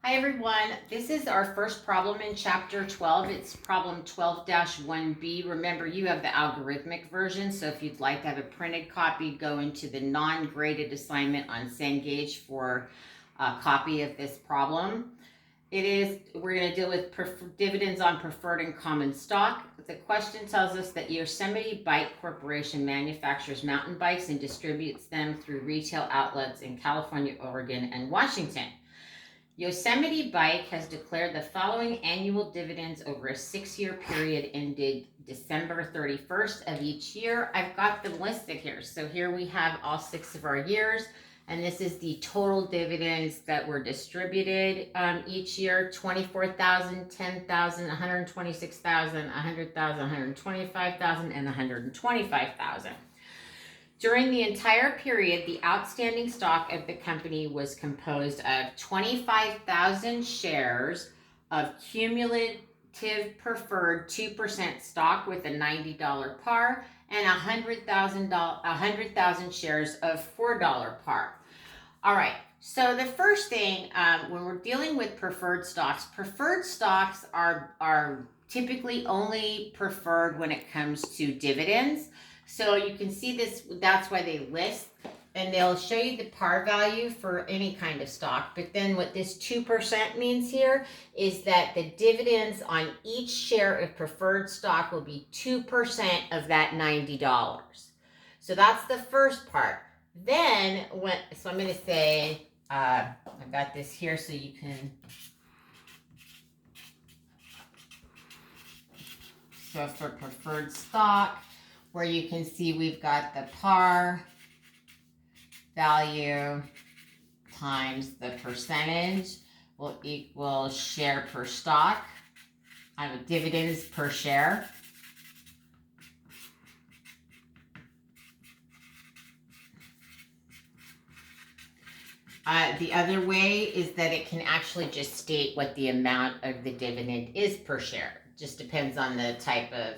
Hi everyone, this is our first problem in chapter 12. It's problem 12-1B. Remember, you have the algorithmic version, so if you'd like to have a printed copy, go into the non-graded assignment on Cengage for a copy of this problem. We're going to deal with dividends on preferred and common stock. The question tells us that Yosemite Bike Corporation manufactures mountain bikes and distributes them through retail outlets in California, Oregon, and Washington. Yosemite Bike has declared the following annual dividends over a 6-year period ended December 31st of each year. I've got them listed here. So here we have all 6 of our years, and this is the total dividends that were distributed each year: 24,000, 10,000, 126,000, 100,000, 125,000, and 125,000. During the entire period, the outstanding stock of the company was composed of 25,000 shares of cumulative preferred 2% stock with a $90 par and 100,000 shares of $4 par. All right, so the first thing, when we're dealing with preferred stocks are typically only preferred when it comes to dividends. So you can see this, that's why they list, and they'll show you the par value for any kind of stock. But then what this 2% means here is that the dividends on each share of preferred stock will be 2% of that $90. So that's the first part. Then, so I'm going to say, I've got this here so you can, so for preferred stock, where you can see we've got the par value times the percentage will equal share per stock. I have dividends per share. The other way is that it can actually just state what the amount of the dividend is per share. It just depends on the type of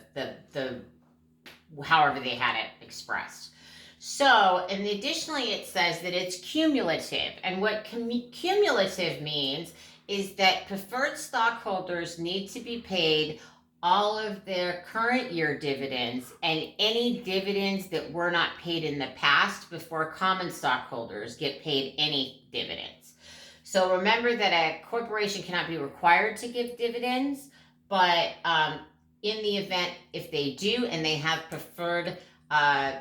however they had it expressed. So, and additionally, it says that it's cumulative. And what cumulative means is that preferred stockholders need to be paid all of their current year dividends and any dividends that were not paid in the past before common stockholders get paid any dividends. So remember that a corporation cannot be required to give dividends, but in the event if they do and they have preferred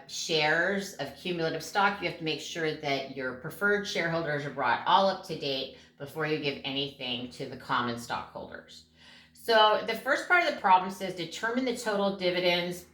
shares of cumulative stock, you have to make sure that your preferred shareholders are brought all up to date before you give anything to the common stockholders. So the first part of the problem says determine the total dividends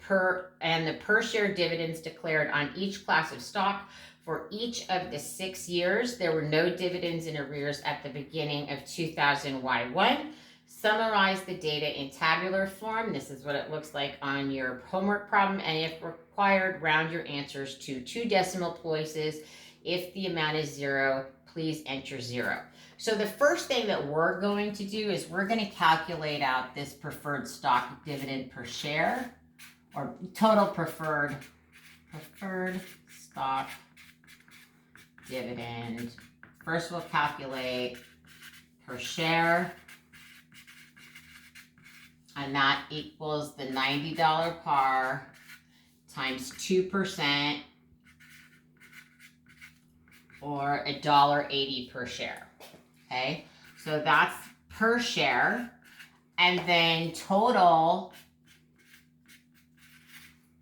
and the per share dividends declared on each class of stock for each of the 6 years. There were no dividends in arrears at the beginning of 2000Y1. Summarize the data in tabular form. This is what it looks like on your homework problem, and if required, round your answers to 2 decimal places. If the amount is 0, please enter 0. So the first thing that we're going to do is we're going to calculate out this preferred stock dividend per share, or total preferred stock dividend. First we'll calculate per share, and that equals the $90 par times 2%, or $1.80 per share. Okay, so that's per share. And then total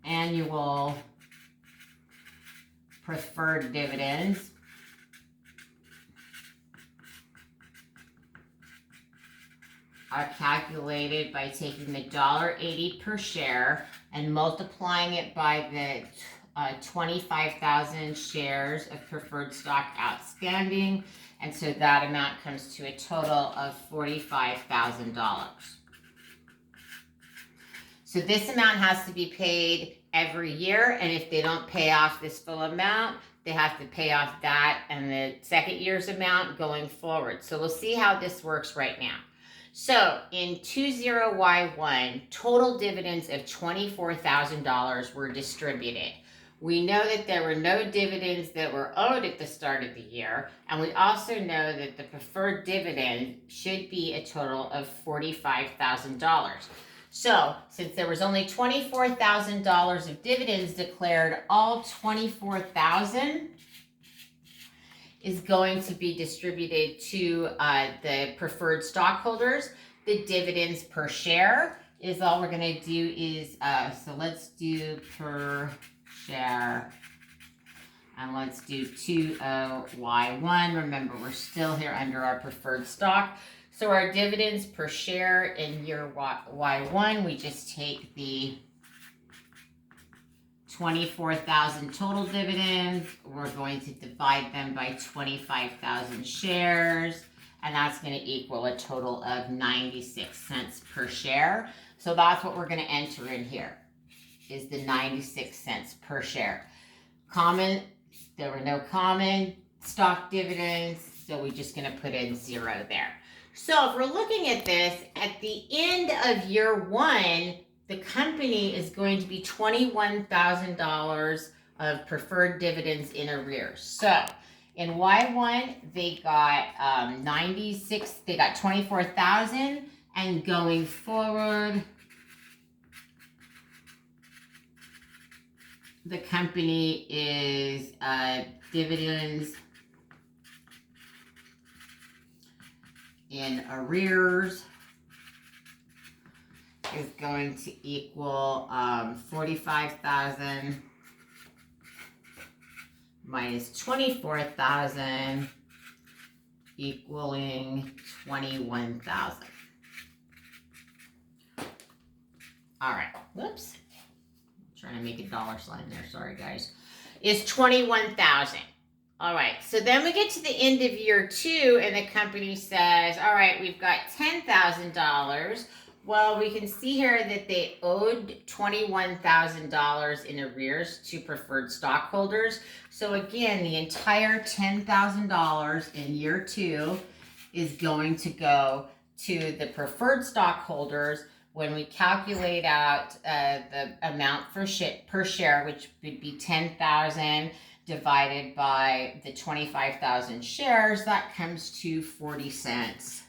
annual preferred dividends are calculated by taking the $1.80 per share and multiplying it by the 25,000 shares of preferred stock outstanding, and so that amount comes to a total of $45,000. So this amount has to be paid every year, and if they don't pay off this full amount, they have to pay off that and the second year's amount going forward. So we'll see how this works right now. So in 20Y1, total dividends of $24,000 were distributed. We know that there were no dividends that were owed at the start of the year, and we also know that the preferred dividend should be a total of $45,000. So, since there was only $24,000 of dividends declared, all $24,000 is going to be distributed to the preferred stockholders. The dividends per share is all we're going to do is, so let's do per share, and let's do 20Y1. Remember, we're still here under our preferred stock. So our dividends per share in year Y1, we just take the 24,000 total dividends. We're going to divide them by 25,000 shares, and that's going to equal a total of 96 cents per share. So that's what we're going to enter in here, is the 96 cents per share. Common, there were no common stock dividends, so we're just going to put in 0 there. So if we're looking at this, at the end of year 1, the company is going to be $21,000 of preferred dividends in arrears. So in Y1, they got 96, they got 24,000, and going forward, the company is dividends in arrears is going to equal 45,000 minus 24,000 equaling 21,000. All right, whoops. I'm trying to make a dollar sign there, sorry guys. Is 21,000. All right, so then we get to the end of year 2 and the company says, all right, we've got $10,000. Well, we can see here that they owed $21,000 in arrears to preferred stockholders. So again, the entire $10,000 in year 2 is going to go to the preferred stockholders when we calculate out the amount per share, which would be 10,000 divided by the 25,000 shares. That comes to 40 cents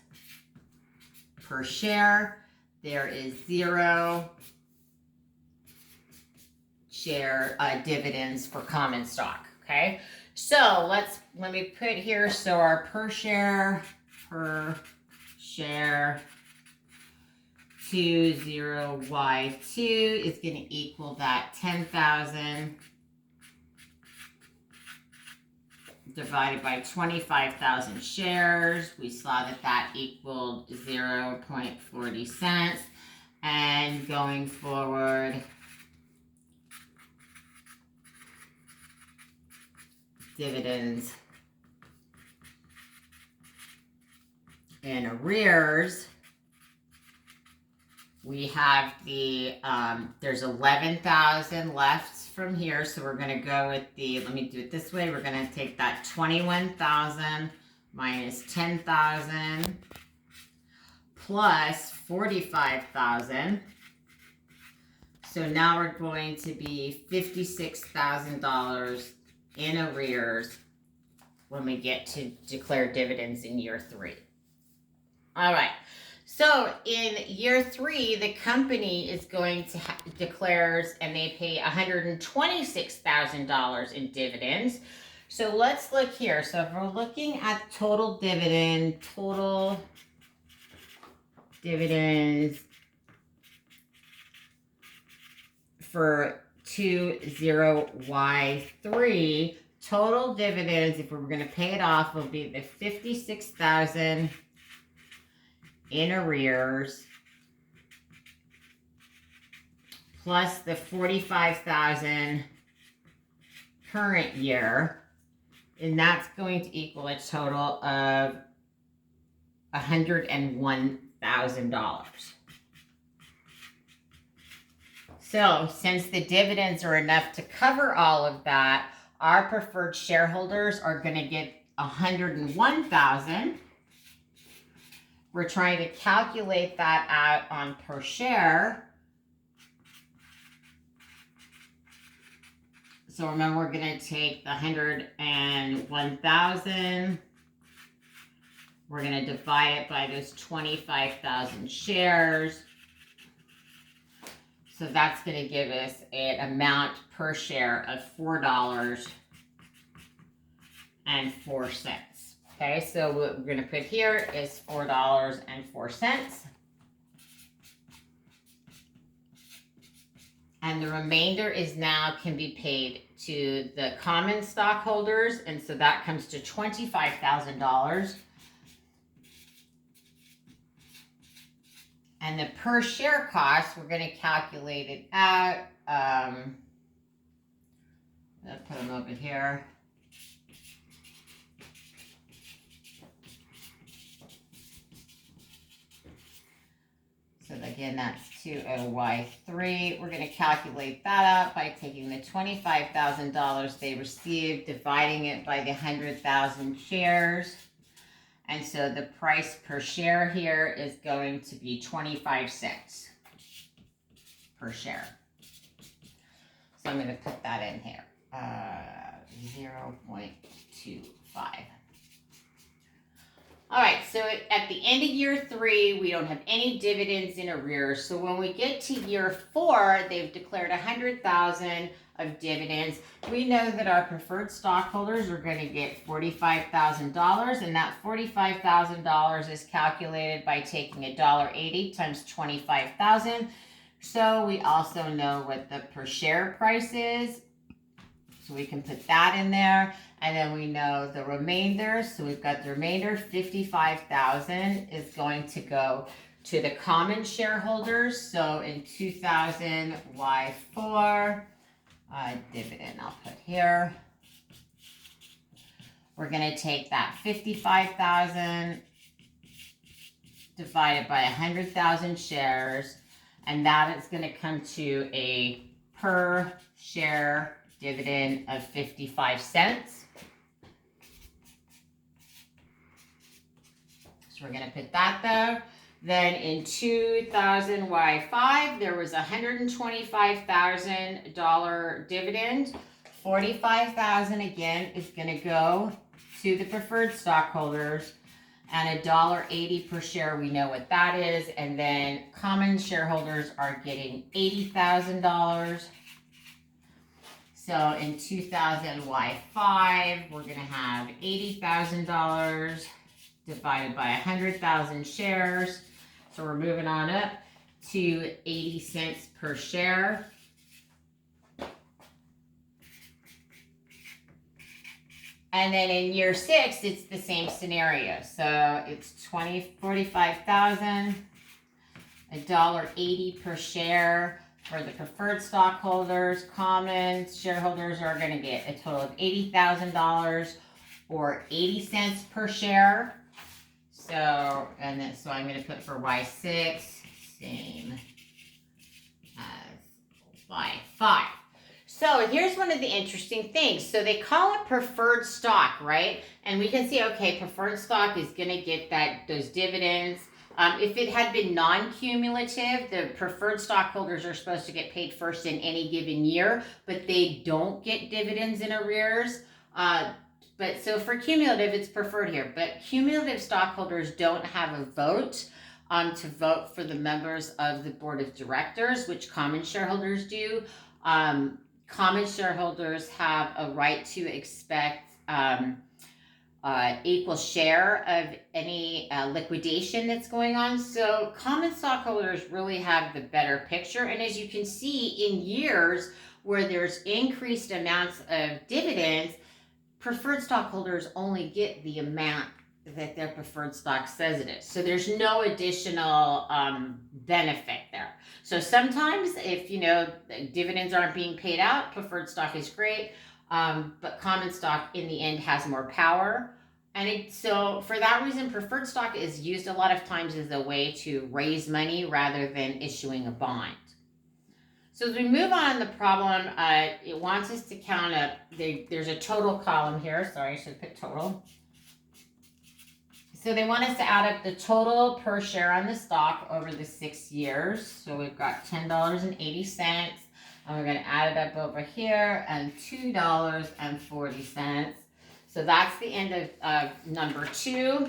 per share. There is 0 share dividends for common stock. Okay, so let me put here. So our per share 20Y2 is going to equal that 10,000 divided by 25,000 shares. We saw that that equaled 0.40 cents. And going forward, dividends in arrears, we have the, there's 11,000 left from here, so we're going to go with the, let me do it this way, we're going to take that 21,000 minus 10,000 plus 45,000. So now we're going to be $56,000 in arrears when we get to declare dividends in year 3. All right. So in year 3, the company is going to declares, and they pay $126,000 in dividends. So let's look here. So if we're looking at total dividends for 20Y3, total dividends, if we were going to pay it off, will be the 56,000 in arrears plus the 45,000 current year, and that's going to equal a total of $101,000. So since the dividends are enough to cover all of that, our preferred shareholders are going to get $101,000. We're trying to calculate that out on per share. So remember, we're going to take the 101,000. We're going to divide it by those 25,000 shares. So that's going to give us an amount per share of $4.04. Okay, so what we're going to put here is $4.04. And the remainder is now can be paid to the common stockholders. And so that comes to $25,000. And the per share cost, we're going to calculate it out. I'll put them over here. So again, that's 20Y3. We're going to calculate that out by taking the $25,000 they received, dividing it by the 100,000 shares. And so the price per share here is going to be 25 cents per share. So I'm going to put that in here, 0.25. All right, so at the end of year 3, we don't have any dividends in arrears. So when we get to year 4, they've declared $100,000 of dividends. We know that our preferred stockholders are going to get $45,000, and that $45,000 is calculated by taking $1.80 times 25,000. So we also know what the per share price is. So we can put that in there. And then we know the remainder. So we've got the remainder, 55,000 is going to go to the common shareholders. So in 2000 Y4 dividend, I'll put here. We're going to take that 55,000 divided by 100,000 shares, and that is going to come to a per share dividend of 55 cents. So we're going to put that there. Then in 2000 Y5, there was a $125,000 dividend. 45,000 again is going to go to the preferred stockholders, and $1.80 per share, we know what that is. And then common shareholders are getting $80,000. So in 2000 Y5, we're going to have $80,000 divided by 100,000 shares. So we're moving on up to 80 cents per share. And then in year 6, it's the same scenario. So it's 45,000, $1.80 per share for the preferred stockholders. Common shareholders are going to get a total of $80,000 or 80 cents per share. So, and then, so I'm going to put for Y6, same as Y5. So here's one of the interesting things. So they call it preferred stock, right? And we can see, okay, preferred stock is going to get those dividends. If it had been non-cumulative, the preferred stockholders are supposed to get paid first in any given year, but they don't get dividends in arrears. But so for cumulative, it's preferred here. But cumulative stockholders don't have a vote to vote for the members of the board of directors, which common shareholders do. Common shareholders have a right to expect equal share of any liquidation that's going on. So common stockholders really have the better picture. And as you can see, in years where there's increased amounts of dividends, preferred stockholders only get the amount that their preferred stock says it is. So there's no additional benefit there. So sometimes if, dividends aren't being paid out, preferred stock is great, but common stock in the end has more power. And so for that reason, preferred stock is used a lot of times as a way to raise money rather than issuing a bond. So as we move on the problem, it wants us to count up, there's a total column here. Sorry, I should put total. So they want us to add up the total per share on the stock over the 6 years. So we've got $10.80. And we're going to add it up over here and $2.40. So that's the end of number 2.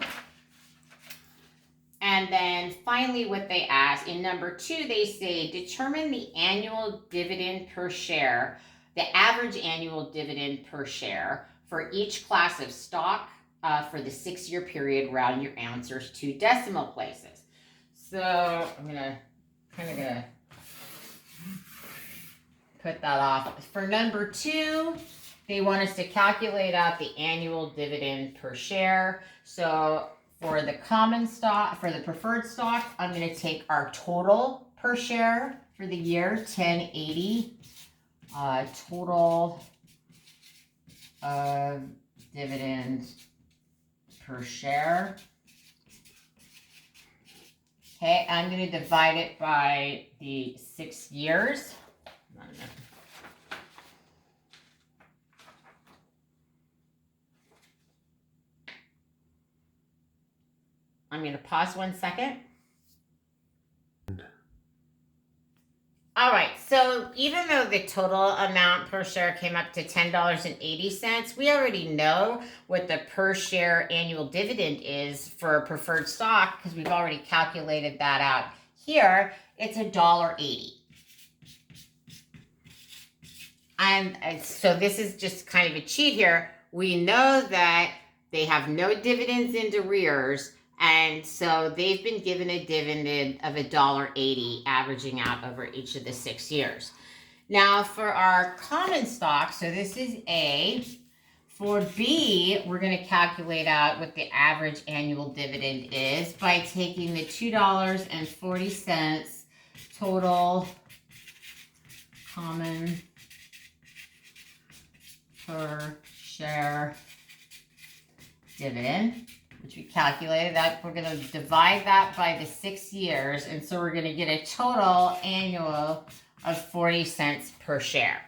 And then finally what they ask in number 2, they say determine the annual dividend per share, the average annual dividend per share for each class of stock for the 6-year period. Round your answers to decimal places. So I'm gonna put that off. For number 2, they want us to calculate out the annual dividend per share. So for the common stock, for the preferred stock, I'm going to take our total per share for the year, 1080. Total of dividends per share. Okay, I'm going to divide it by the 6 years. I'm going to pause 1 second. All right, so even though the total amount per share came up to $10.80, we already know what the per share annual dividend is for preferred stock because we've already calculated that out here. It's $1.80. And so this is just kind of a cheat here. We know that they have no dividends in arrears, and so they've been given a dividend of $1.80, averaging out over each of the 6 years. Now for our common stock, so this is A. For B, we're going to calculate out what the average annual dividend is by taking the $2.40 total common per share dividend, which we calculated that. We're going to divide that by the 6 years, and so we're going to get a total annual of 40 cents per share.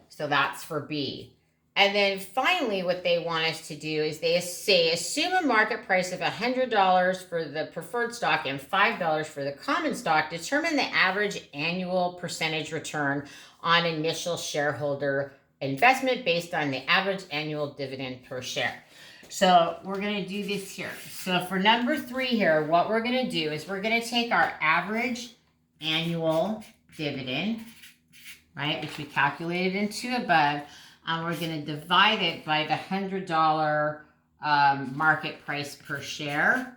So that's for B. And then finally what they want us to do is they say assume a market price of $100 for the preferred stock and $5 for the common stock. Determine the average annual percentage return on initial shareholder investment based on the average annual dividend per share. So we're going to do this here. So for number 3 here, what we're going to do is we're going to take our average annual dividend, right, which we calculated in 2 above, and we're going to divide it by the $100 market price per share.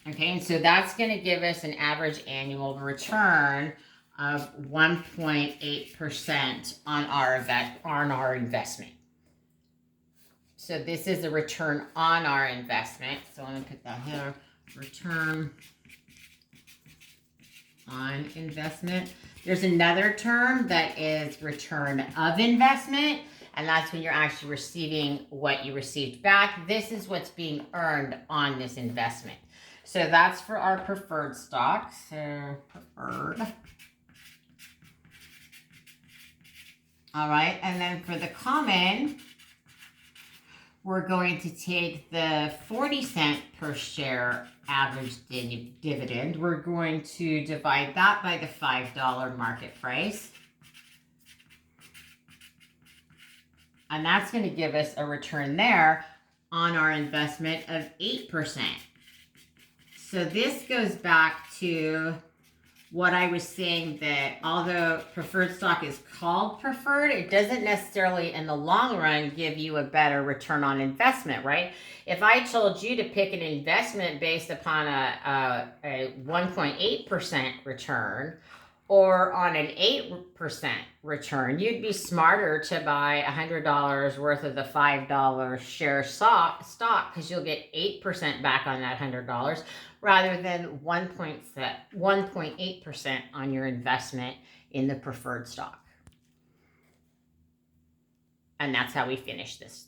Okay, and so that's going to give us an average annual return of 1.8% on our investment. So this is a return on our investment. So I'm going to put that here, return on investment. There's another term that is return of investment, and that's when you're actually receiving what you received back. This is what's being earned on this investment. So that's for our preferred stock. So preferred. All right, and then for the common, we're going to take the 40 cent per share average dividend. We're going to divide that by the $5 market price. And that's going to give us a return there on our investment of 8%. So this goes back to what I was saying, that although preferred stock is called preferred, it doesn't necessarily in the long run give you a better return on investment, right? If I told you to pick an investment based upon a 1.8% return or on an 8% return, you'd be smarter to buy $100 worth of the $5 share stock because you'll get 8% back on that $100 rather than 1.8% on your investment in the preferred stock. And that's how we finish this